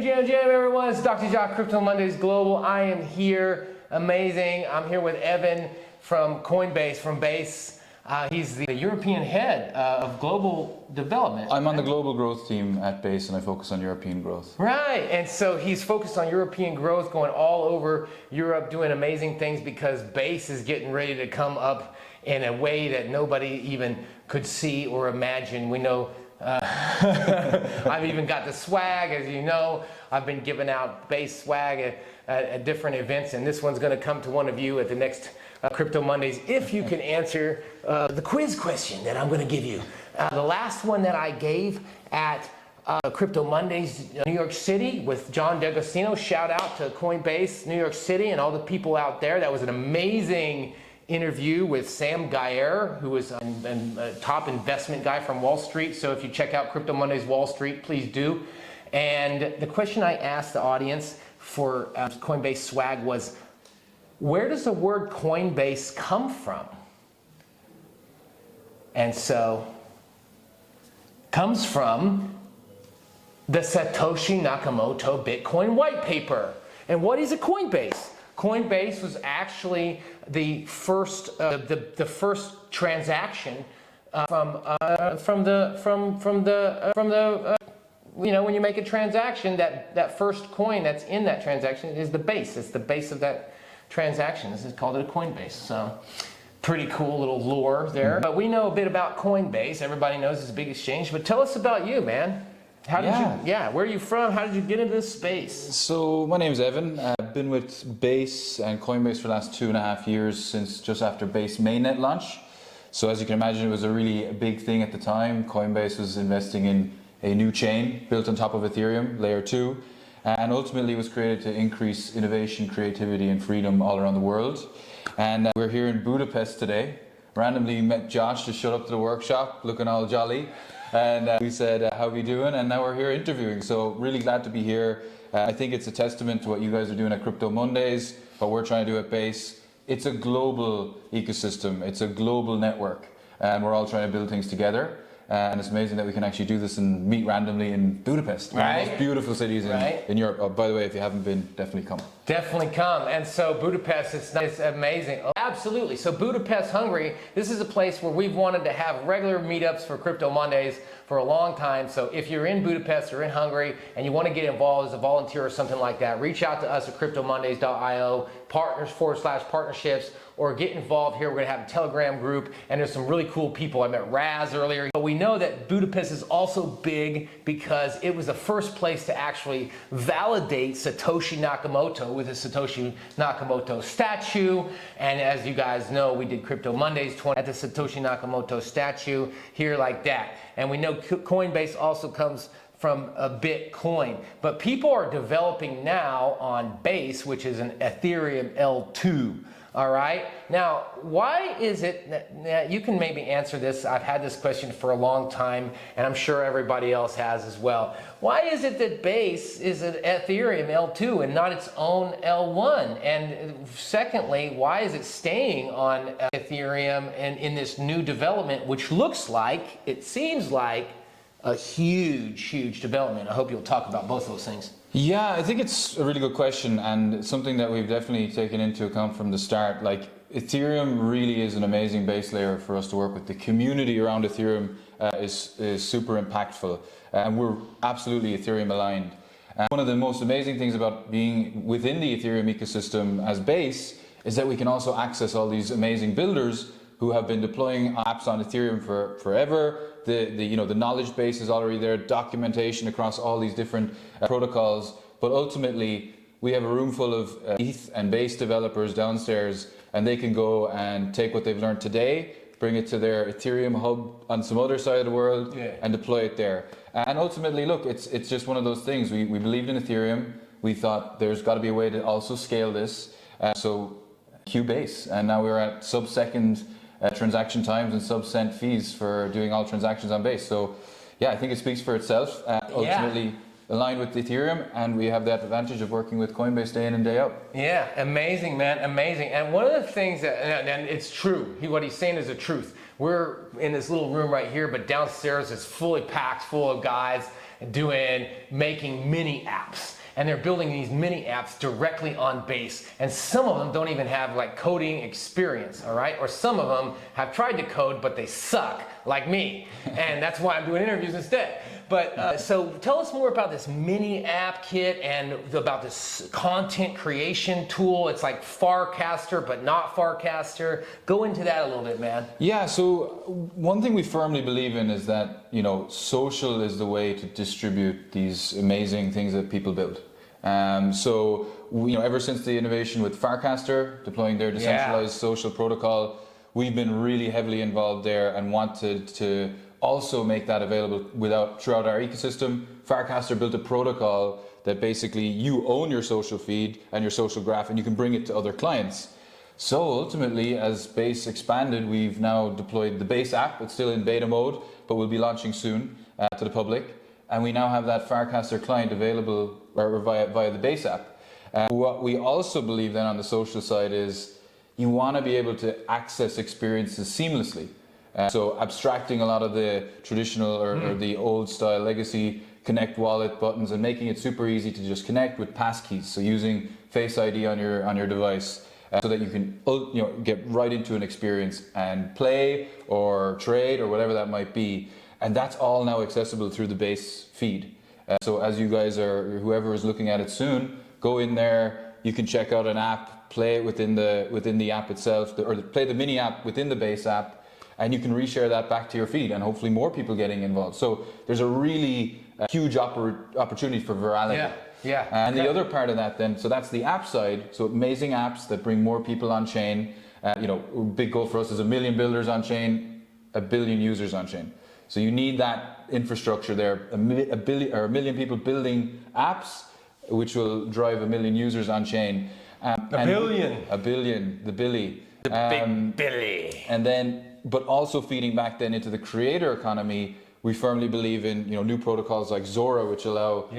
Jam, everyone. It's Dr. Jock, Crypto Mondays Global. I am here, amazing. I'm here with Evan from Coinbase, from Base. He's the European head of global development. I'm on the global growth team at Base, and I focus on European growth. Right, and so he's focused on European growth, going all over Europe, doing amazing things because Base is getting ready to come up in a way that nobody even could see or imagine. We know I've even got the swag, as you know. I've been giving out Base swag at different events, and this one's going to come to one of you at the next Crypto Mondays if you can answer the quiz question that I'm going to give you. The last one that I gave at Crypto Mondays New York City with John D'Agostino. Shout out to Coinbase New York City and all the people out there. That was an amazing interview with Sam Gayer, who is a top investment guy from Wall Street. So if you check out Crypto Mondays Wall Street, please do. And the question I asked the audience for Coinbase swag was, where does the word Coinbase come from? And so, comes from the Satoshi Nakamoto Bitcoin white paper. And what is a Coinbase? Coinbase was actually the first the first transaction from the you know, when you make a transaction, that first coin that's in that transaction is the base. It's the base of that transaction. This is called a Coinbase. So pretty cool little lore there. But we know a bit about Coinbase. Everybody knows it's a big exchange. But tell us about you, man. How did you, where are you from? How did you get into this space? So my name's Evan. I've been with Base and Coinbase for the last 2.5 years, since just after Base mainnet launch. So as you can imagine, it was a really big thing at the time. Coinbase was investing in a new chain built on top of Ethereum, layer 2, and ultimately was created to increase innovation, creativity, and freedom all around the world. And we're here in Budapest today. Randomly met Josh to show up to the workshop, looking all jolly. And we said, how are we doing? And now we're here interviewing. So really glad to be here. I think it's a testament to what you guys are doing at Crypto Mondays, what we're trying to do at Base. It's a global ecosystem. It's a global network. And we're all trying to build things together. And it's amazing that we can actually do this and meet randomly in Budapest, one of the most beautiful cities in Europe. Oh, by the way, if you haven't been, definitely come. Definitely come. And so Budapest, it's amazing. Oh, absolutely. So Budapest, Hungary, this is a place where we've wanted to have regular meetups for Crypto Mondays for a long time. So if you're in Budapest or in Hungary and you want to get involved as a volunteer or something like that, reach out to us at cryptomondays.io, partners/partnerships, or get involved here. We're going to have a Telegram group, and there's some really cool people. I met Raz earlier. But we know that Budapest is also big because it was the first place to actually validate Satoshi Nakamoto with a Satoshi Nakamoto statue. And as you guys know, we did Crypto Mondays 20 at the Satoshi Nakamoto statue here like that. And we know Coinbase also comes from a Bitcoin. But people are developing now on Base, which is an Ethereum L2. All right. Now, why is it that you can maybe answer this? I've had this question for a long time, and I'm sure everybody else has as well. Why is it that Base is an Ethereum L2 and not its own L1? And secondly, why is it staying on Ethereum and in this new development, which looks like, it seems like, a huge development? I hope you'll talk about both those things. Yeah, I think it's a really good question, and something that we've definitely taken into account from the start. Like, Ethereum really is an amazing base layer for us to work with. The community around Ethereum is super impactful, and we're absolutely Ethereum aligned. And one of the most amazing things about being within the Ethereum ecosystem as Base is that we can also access all these amazing builders who have been deploying apps on Ethereum for forever. The knowledge base is already there, documentation across all these different protocols. But ultimately, we have a room full of ETH and Base developers downstairs, and they can go and take what they've learned today, bring it to their Ethereum hub on some other side of the world, and deploy it there. And ultimately, look, it's just one of those things. We believed in Ethereum. We thought there's got to be a way to also scale this. So Base, and now we're at sub-second transaction times and sub-cent fees for doing all transactions on Base. So yeah, I think it speaks for itself. Ultimately aligned with Ethereum, and we have that advantage of working with Coinbase day in and day out. Yeah, amazing, man, amazing. And one of the things that, and it's true, what he's saying is the truth. We're in this little room right here, but downstairs it's fully packed full of guys making mini apps. and they're building these mini apps directly on Base. And some of them don't even have like coding experience, all right? Or some of them have tried to code, but they suck, like me. And that's why I'm doing interviews instead. But so tell us more about this mini app kit and about this content creation tool. It's like Farcaster, but not Farcaster. Go into that a little bit, man. Yeah, so one thing we firmly believe in is that, you know, social is the way to distribute these amazing things that people build. So, you know, ever since the innovation with Farcaster, deploying their decentralized social protocol, we've been really heavily involved there and wanted to also make that available throughout our ecosystem. Farcaster built a protocol that basically you own your social feed and your social graph and you can bring it to other clients. So ultimately, as Base expanded, we've now deployed the Base app. It's still in beta mode, but we'll be launching soon to the public. And we now have that Farcaster client available via the Base app. What we also believe then on the social side is you want to be able to access experiences seamlessly. So abstracting a lot of the traditional or the old style legacy Connect wallet buttons and making it super easy to just connect with passkeys. So using Face ID on your device so that you can get right into an experience and play or trade or whatever that might be. And that's all now accessible through the Base feed. So as you guys or whoever is looking at it soon, go in there. You can check out an app, play it within the app itself, or play the mini app within the Base app. And you can reshare that back to your feed and hopefully more people getting involved. So there's a really huge opportunity for virality. Yeah. And the other part of that then, so that's the app side. So amazing apps that bring more people on chain. Big goal for us is 1 million builders on chain, 1 billion users on chain. So you need that infrastructure there, a million people building apps, which will drive 1 million users on chain. A billion, the Billy. The big Billy. And then, but also feeding back then into the creator economy, we firmly believe in new protocols like Zora, which allow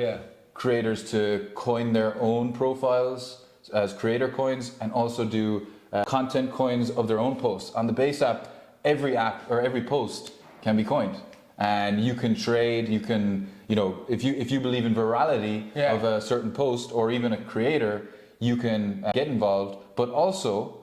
creators to coin their own profiles as creator coins and also do content coins of their own posts. On the Base app every post can be coined, and you can trade. You can if you believe in virality of a certain post or even a creator, you can get involved, but also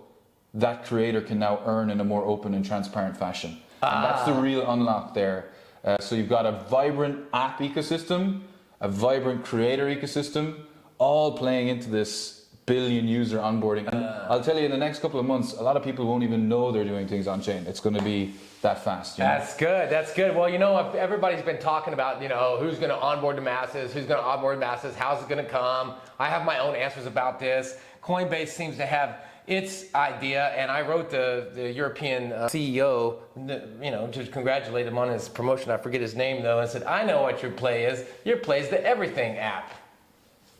that creator can now earn in a more open and transparent fashion. And that's the real unlock there. So you've got a vibrant app ecosystem, a vibrant creator ecosystem, all playing into this billion user onboarding. And I'll tell you, in the next couple of months, a lot of people won't even know they're doing things on chain. It's going to be that fast. That's good. That's good. Well, everybody's been talking about, who's going to onboard the masses, how's it going to come. I have my own answers about this. Coinbase seems to have its idea, and I wrote the European CEO, to congratulate him on his promotion. I forget his name though, and said, I know what your play is. Your play is the everything app.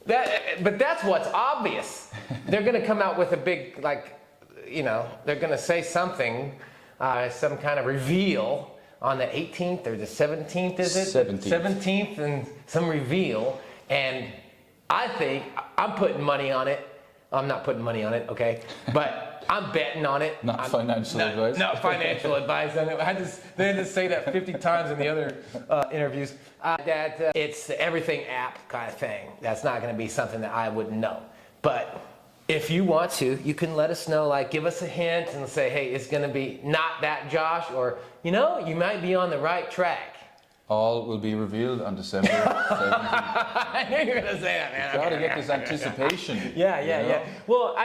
But that's what's obvious. They're going to come out with a big, they're going to say something, some kind of reveal on the 18th or the 17th, is it? 17th, and some reveal. And I think I'm putting money on it. I'm not putting money on it, okay? But I'm betting on it. Not financial advice. Not financial advice. They had to say that 50 times in the other interviews. That it's the everything app kind of thing. That's not going to be something that I wouldn't know. But if you want to, you can let us know, give us a hint and say, hey, it's going to be not that, Josh, or, you might be on the right track. All will be revealed on December 17th. I knew you were going to say that, man. Got to get this anticipation. Yeah. Well,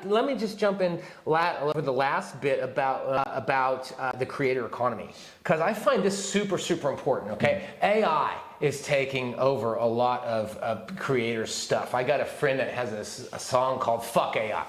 let me just jump in for the last bit about the creator economy, because I find this super, super important, okay? AI is taking over a lot of creator stuff. I got a friend that has a song called Fuck AI. All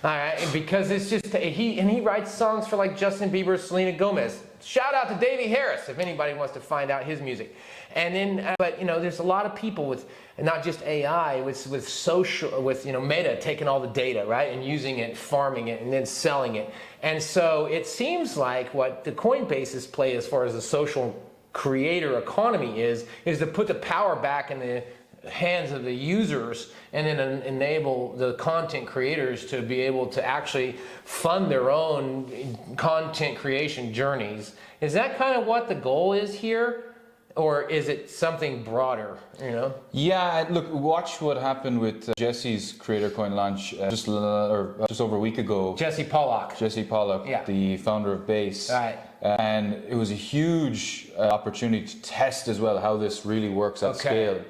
right, and because it's just, he writes songs for Justin Bieber, Selena Gomez. Shout out to Davey Harris if anybody wants to find out his music. And then, there's a lot of people with not just AI, with social, with Meta taking all the data, right, and using it, farming it, and then selling it. And so it seems like what the Coinbase's play as far as the social creator economy is to put the power back in the hands of the users and then enable the content creators to be able to actually fund their own content creation journeys. Is that kind of what the goal is here? or is it something broader, you know? Yeah, look, watch what happened with Jesse's Creator Coin launch just over a week ago. Jesse Pollock. Jesse Pollock, Yeah. the founder of Base. Right. And it was a huge opportunity to test as well how this really works at scale.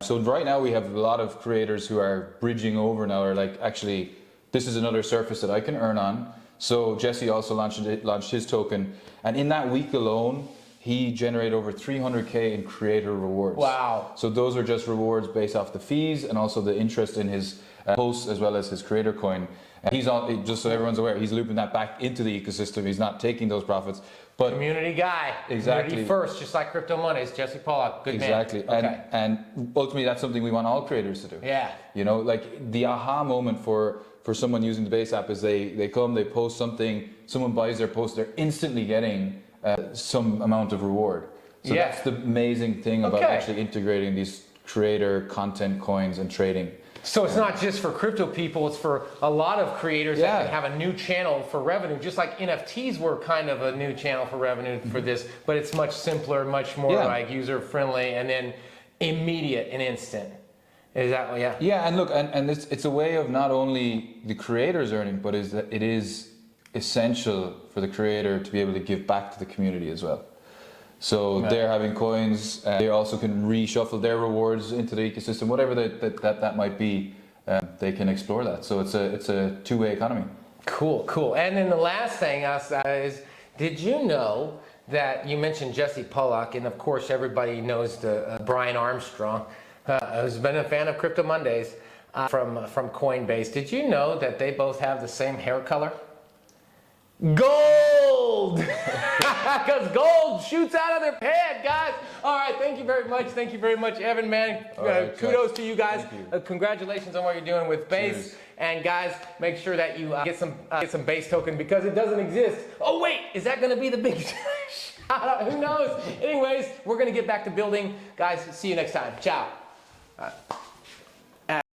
So right now we have a lot of creators who are bridging over now, are like, actually, this is another surface that I can earn on. So Jesse also launched his token, and in that week alone, he generated over 300K in creator rewards. Wow. So those are just rewards based off the fees and also the interest in his posts as well as his creator coin. And he's on, just so everyone's aware, he's looping that back into the ecosystem. He's not taking those profits. But Community guy. Exactly. Community first, just like Crypto Mondays. Jesse Pollock, good exactly. man. Okay. And ultimately, that's something we want all creators to do. Yeah. You know, like the aha moment for someone using the Base app is they come, they post something, someone buys their post, they're instantly getting some amount of reward. So that's the amazing thing about actually integrating these creator content coins and trading. So it's not just for crypto people, it's for a lot of creators that can have a new channel for revenue, just like NFTs were kind of a new channel for revenue for this, but it's much simpler, much more like user friendly, and then immediate and instant. Is that what, Yeah, and look, and it's a way of not only the creators earning, but is that it is essential for the creator to be able to give back to the community as well. So they're having coins, they also can reshuffle their rewards into the ecosystem, whatever that might be, they can explore that. So it's a two-way economy. Cool. And then the last thing is, did you know that you mentioned Jesse Pollock, and of course everybody knows the Brian Armstrong, who's been a fan of Crypto Mondays from Coinbase. Did you know that they both have the same hair color? Gold! Because gold shoots out of their head, guys. All right, thank you very much, Evan, man. Kudos to you guys. Congratulations on what you're doing with Base. Cheers. And guys, make sure that you get some Base token because it doesn't exist. Oh wait, is that going to be the big shout out? Who knows? Anyways, we're going to get back to building. Guys, see you next time. Ciao.